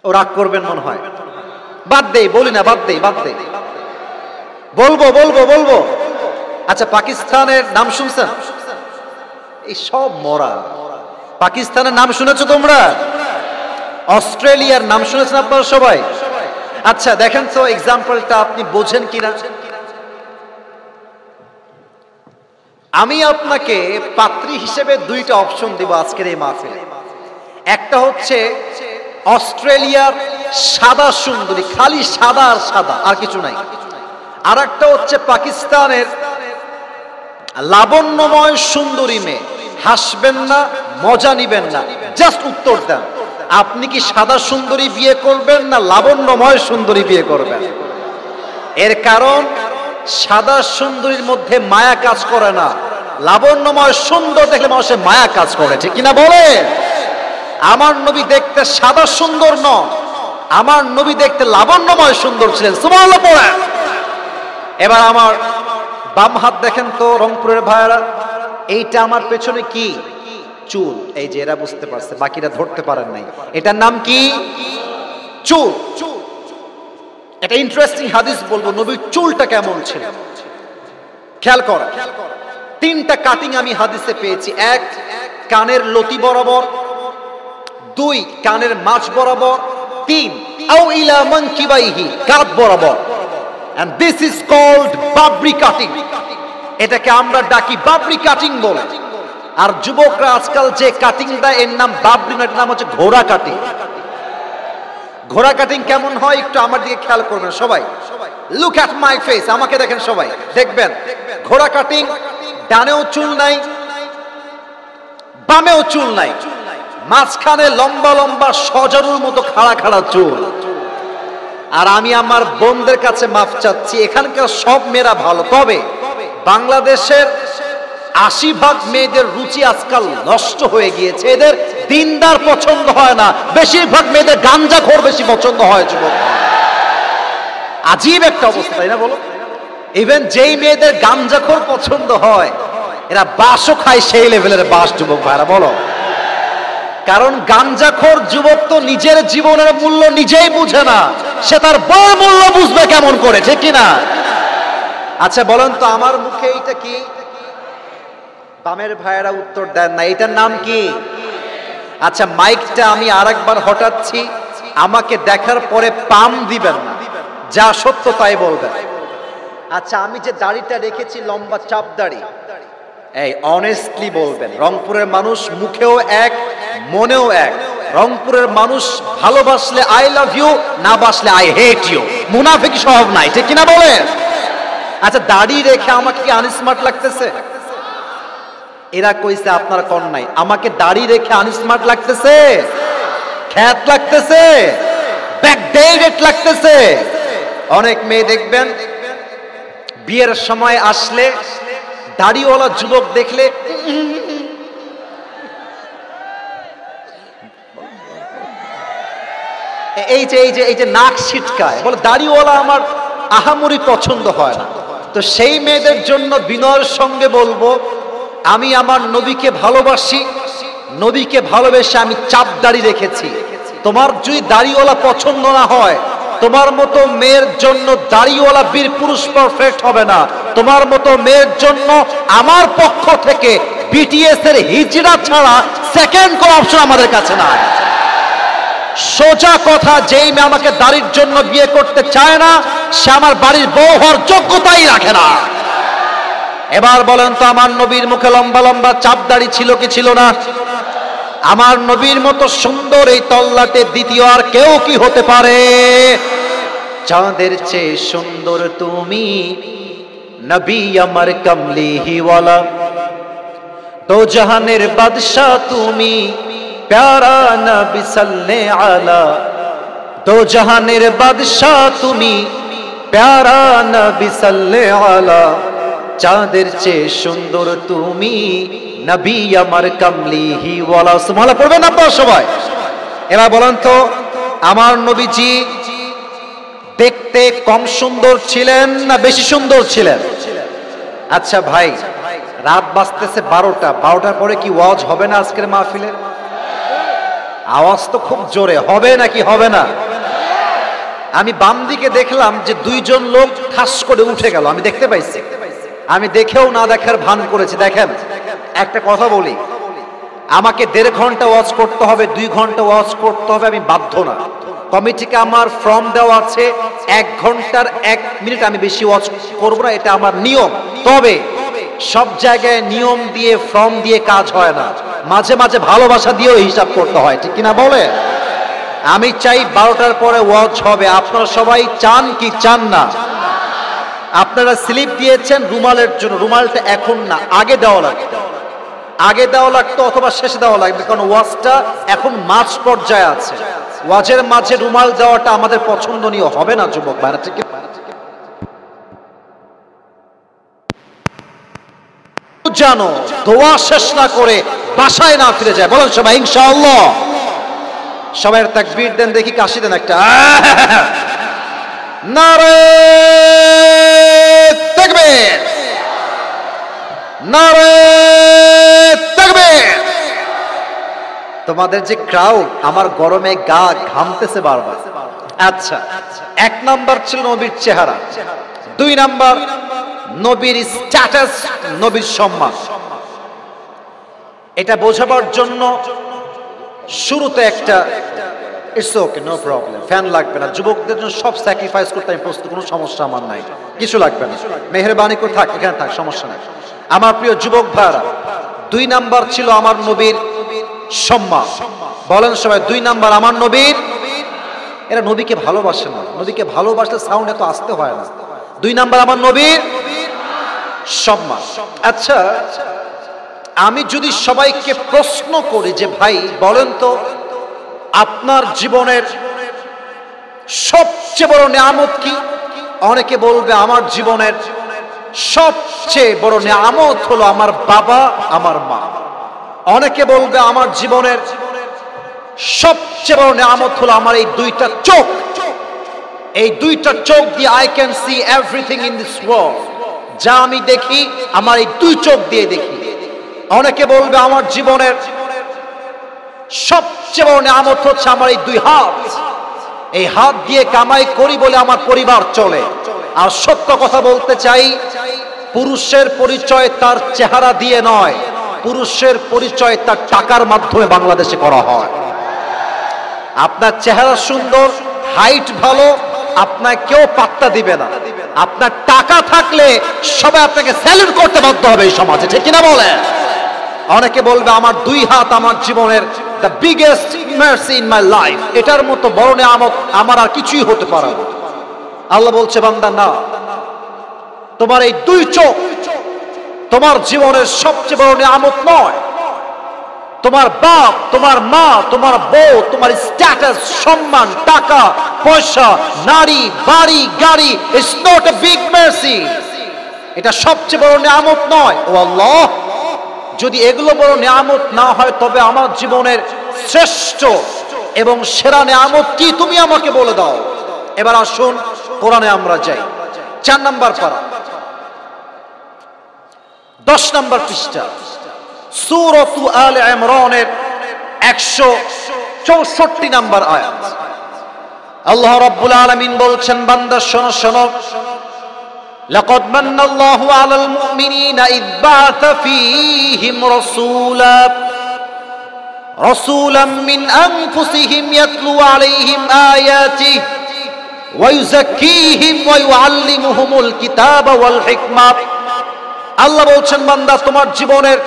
ও রাগ করবেন মনে হয়, বাদ দেই, বলি না, বাদ দেই, বলবো। আচ্ছা, পাকিস্তানের নাম শুনছেন? এই সব মরা। পাকিস্তানের নাম শুনেছো তোমরা? অস্ট্রেলিয়ার নাম শুনেছেন আপনারা সবাই? আচ্ছা দেখেন তো এক্সাম্পলটা আপনি বোঝেন কিনা। আমি আপনাকে পাত্রী হিসেবে দুইটা অপশন দিব আজকের এই মাহফিলে। একটা হচ্ছে অস্ট্রেলিয়ার সাদা সুন্দরী, খালি সাদা আর সাদা, আর কিছু নাই। আর একটা হচ্ছে পাকিস্তানের লাবণ্যময় সুন্দরী মেয়ে। হাসবেন না, মজা নিবেন না, জাস্ট উত্তর দেন, আপনি কি সাদা সুন্দরী বিয়ে করবেন না লাবণ্যময় সুন্দরী বিয়ে করবেন? এর কারণ সাদা সুন্দরীর মধ্যে মায়া কাজ করে না, লাবণ্যময় সুন্দর দেখলে মানুষের মায়া কাজ করে, ঠিক কিনা বলে? আমার নবী দেখতে সাদা সুন্দর নন, আমার নবী দেখতে লাবণ্যময় সুন্দর ছিলেন। সুবহানাল্লাহ পড়েন। এবার আমার বাম হাত দেখেন তো রংপুরের ভাইরা, এইটা আমার পেছনে কি? চুল। এই যে এরা বুঝতে পারছে, বাকিরা ধরতে পারেন নাই। এটার নাম কি? চুল। এটা ইন্টারেস্টিং হাদিস বলবো, নবীর চুলটা কেমন ছিল খেয়াল করেন। তিনটা কাটিং আমি হাদিসে পেয়েছি। এক, কানের লতি বরাবর। দুই, কানের মাঝ বরাবর। তিন, আও ইলা মানকিবাইহি, কাঁধ বরাবর। and this is called Babri cutting. এটাকে আমরা ডাকি বাবরি কাটিং বলে। আর যুবকরা আজকাল যে কাটিং দেয় এর নাম বাবরি না, এর নাম হচ্ছে ঘোড়া কাটিং। ঘোড়া কাটিং কেমন হয় একটু আমার দিকে খেয়াল করবেন সবাই। লুক অ্যাট মাই ফেস, আমাকে দেখেন সবাই, দেখবেন ঘোড়া কাটিং। ডানেও চুল নাই, বামেও চুল নাই, মাঝখানে লম্বা লম্বা সজারুর মতো খাড়া খাড়া চুল। আর আমি আমার বোনদের কাছে মাফ চাচ্ছি, এখানকার সব মেয়েরা ভালো, তবে বাংলাদেশের ৮০% মেয়েদের রুচি আজকাল নষ্ট হয়ে গিয়েছে। এদের দিনদার পছন্দ হয় না, বেশিরভাগ মেয়েদের গাঞ্জাখোর বেশি পছন্দ হয়। যুবক, আজীব একটা অবস্থা, তাই না বলো? ইভেন যেই মেয়েদের গাঞ্জাখোর পছন্দ হয় এরা বাসও খায় সেই লেভেলের বাস। যুবক ভাইরা বলো, কারণ গাঞ্জাখোর যুবক তো নিজের জীবনের মূল্য নিজেই বুঝে না, সে তার বড় মূল্য বুঝবে কেমন করে, ঠিক কিনা? আচ্ছা বলেন তো আমার মুখে এইটা কি? বামের ভাইয়েরা উত্তর দেন না, এটার নাম কি? আচ্ছা মাইকটা আমি আরেকবার হটাচ্ছি, আমাকে দেখার পরে পাম দিবেন না, যা সত্য তাই বলবেন। আচ্ছা আমি যে দাড়িটা রেখেছি লম্বা চাপ দাড়ি, এই অনেস্টলি বলবেন। রংপুরের মানুষ মুখেও এক, মনেও এক। রংপুরের মানুষ ভালোবাসলে আই লাভ ইউ, না বাসলে আই হেট ইউ। মুনাফিকি স্বভাব নাই, ঠিক কিনা বলেন? আচ্ছা দাড়ি রেখে আমাকে কি আনস্মার্ট লাগতেছে? এরা কইছে আপনার কোন নাই, আমাকে দাড়ি রেখে আনস্মার্ট লাগতেছে, খ্যাত লাগতেছে, ব্যাকডেটেড লাগতেছে। অনেক মেয়ে দেখবেন বিয়ের সময় আসলে দাড়িওয়ালা যুবক দেখলে এই যে নাক ছিটকায়, বলে দাড়িওয়ালা আমার আহামরি পছন্দ হয় না। তো সেই মেয়েদের জন্য বিনয়ের সঙ্গে বলবো, আমি আমার নবীকে ভালোবাসি, নবীকে ভালোবেসে আমি চাপ দাড়ি রেখেছি। তোমার যদি দাড়িওয়ালা পছন্দ না হয়, তোমার মতো মেয়ের জন্য দাড়িওয়ালা বীর পুরুষ পারফেক্ট হবে না। তোমার মতো মেয়ের জন্য আমার পক্ষ থেকে বিটিএস এর হিজড়া ছাড়া সেকেন্ড কোন অপশন আমাদের কাছে নাই। সোজা কথা, যেই মেয়ে আমাকে দাড়ির জন্য বিয়ে করতে চায় না, সে আমার বাড়ির বউ হওয়ার যোগ্যতাই রাখে না। এবার বলেন তো আমার নবীর মুখে লম্বা লম্বা চাপ দাড়ি ছিল কি ছিল না? আমার নবীর মতো সুন্দর এই তল্লাটে দ্বিতীয় আর কেউ কি হতে পারে? চাঁদের চেয়ে সুন্দর তুমি, নবী আমার কমলিহিওয়ালা, দো জাহানের বাদশা তুমি, প্যারা নবী সাল্লে আলা। দো জাহানের বাদশা তুমি, প্যারা নবী সাল্লে আলা। চাঁদের চেয়ে সুন্দর তুমি, নবী আমার কমলিহিওয়ালা। সুবহানাল্লাহ পড়বেন আপনারা সবাই। এবার বলেন তো আমার নবীজি দেখতে কম সুন্দর ছিলেন না বেশি সুন্দর ছিলেন? আচ্ছা ভাই, রাত বাজতেছে 12টা, 12টার পরে কি ওয়াজ হবে না আজকের মাহফিলে? আওয়াজ তো খুব জোরে হবে নাকি হবে না? আমি বাম দিকে দেখলাম যে দুইজন লোক ঠাস করে উঠে গেল, আমি দেখতে পাইছি। আমি দেখেও না দেখার ভান করেছি। দেখেন, একটা কথা বলি, আমাকে 1.5 ঘন্টা ওয়াচ করতে হবে, 2 ঘন্টা ওয়াচ করতে হবে, আমি বাধ্য না। কমিটিকে আমার ফর্ম দেওয়া আছে, 1 ঘন্টার 1 মিনিট আমি বেশি ওয়াচ করব না, এটা আমার নিয়ম। তবে সব জায়গায় নিয়ম দিয়ে ফর্ম দিয়ে কাজ হয় না, মাঝে মাঝে ভালোবাসা দিয়েও হিসাব করতে হয়, ঠিক কিনা বলে? আমি চাই 12টার পরে ওয়াচ হবে। আপনারা সবাই চান কি চান না? আপনারা স্লিপ দিয়েছেন রুমালের জন্য, রুমালটা এখন না, আগে দেওয়া লাগবে, আগে দেওয়া লাগতো অথবা শেষে দেওয়া লাগবে, কারণ ওয়াজটা এখন মাঝ পর্যায়ে আছে। ওয়াজের মাঝে রুমাল দেওয়াটা আমাদের পছন্দনীয় হবে না যুবক ভাইরা, ঠিক জানো? দোয়া শেষ না করে বাসায় না ফিরে যায়। বলেন সবাই ইনশাআল্লাহ। সবাই তাকবীর দেন দেখি, কাশি দেন একটা। নারে তাকবীর, নারে তাকবীর। তোমাদের যে ক্রাউড, আমার গরমে গা ঘামতেছে বারবার। আচ্ছা, 1 নাম্বার ছিল নবীর চেহারা, 2 নাম্বার নবীর স্ট্যাটাস, নবীর সম্মান। এটা বোঝাবার জন্য শুরুতে একটা it's okay, no problem, fan লাগবে না, যুবকদের জন্য সব স্যাক্রিফাইস করতে আমি প্রস্তুত, কোনো সমস্যা আমার নাই, কিছু লাগবে না, মেহেরবানি করে থাক, এখানে থাক, সমস্যা নাই। আমার প্রিয় যুবক ভাইরা, 2 নাম্বার ছিল আমার নবীর সম্মান। বলেন সবাই 2 নাম্বার আমার নবীর। এরা নবীকে ভালোবাসে না, নবীকে ভালোবাসলে সাউন্ড এত আসতে হয় না। 2 নাম্বার আমার নবীর সম্মান। আচ্ছা, আমি যদি সবাইকে প্রশ্ন করি যে ভাই বলেন তো, আপনার জীবনের সবচেয়ে বড় নিয়ামত কি? অনেকে বলবে আমার জীবনের সবচেয়ে বড় নিয়ামত হলো আমার বাবা, আমার মা। অনেকে বলবে আমার জীবনের সবচেয়ে বড় নিয়ামত হলো আমার এই 2টা চোখ। এই 2টা চোখ দিয়ে I can see everything in this world. যা আমি দেখি আমার এই 2 চোখ দিয়ে দেখি। অনেকে বলবে আমার জীবনের সবচেয়ে বড় নিয়ামত হচ্ছে আমার এই 2 হাত। এই হাত দিয়ে কামাই করি বলে আমার পরিবার চলে। আর সত্য কথা বলতে চাই, পুরুষের পরিচয় তার চেহারা দিয়ে নয়, পুরুষের পরিচয় তার টাকার মাধ্যমে বাংলাদেশে করা হয়। আপনার চেহারা সুন্দর, হাইট ভালো, আপনার কেউ পাত্তা দিবে না। আপনার টাকা থাকলে সবাই আপনাকে স্যালুট করতে বাধ্য হবে এই সমাজে, ঠিক কিনা বলে? অনেকে বলবে আমার 2 হাত আমার জীবনের the biggest mercy in my life, এটার মতো বড় নিয়ামত আমার আর কিছুই হতে পারে না। আল্লাহ বলছে বান্দা না, তোমার এই 2 চোখ তোমার জীবনের সবচেয়ে বড় নিয়ামত নয়। তোমার বাপ, তোমার মা, তোমার বউ, তোমার স্ট্যাটাস, সম্মান, টাকা পয়সা, নারী, বাড়ি, গাড়ি, it's not a big mercy. এটা সবচেয়ে বড় নিয়ামত নয়। ও আল্লাহ, যদি এগুলো বড় নিয়ামত না হয় তবে আমার জীবনের শ্রেষ্ঠ এবং সেরা নিয়ামত কি তুমি আমাকে বলে দাও। এবার আসুন কোরআনে আমরা যাই। 4 নাম্বার পারা, 10 নাম্বার পৃষ্ঠা, সূরাতু আলে ইমরানের 164 নাম্বার আয়াত। আল্লাহ রাব্বুল আলামিন বলছেন, বান্দা শোনো শোনো, লাকাদ মান্নাল্লাহু আলাল মুমিনিনা ইয বা'আথা ফীহিম রাসূলাম মিন আনফুসিহিম ইয়াতলু আলাইহিম আয়াতিহি ওয়া ইউযাক্কিহিম ওয়া ইউআল্লিমুহুমুল কিতাবা ওয়াল হিকমা। আল্লাহ বলছেন, বান্দা তোমার জীবনের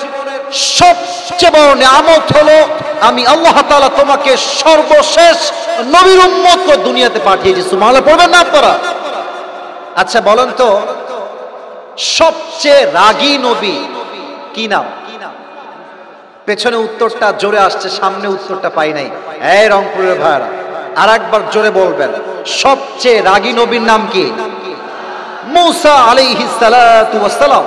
সবচেয়ে বড় নিয়ামত হলো আমি আল্লাহ তাআলা তোমাকে সর্বশেষ নবীর উম্মত করে দুনিয়াতে পাঠিয়েছি। সুবহানাল্লাহ পড়বেন না আপনারা? আচ্ছা বলেন তো, সবচেয়ে রাগী নবী কি নাম? পেছনে উত্তরটা জোরে আসছে, সামনে উত্তরটা পাই নাই। এই রংপুরের ভাইরা, আর একবার জোরে বলবেন, সবচেয়ে রাগী নবীর নাম কি? মূসা আলাইহিস সালাতু ওয়াস সালাম।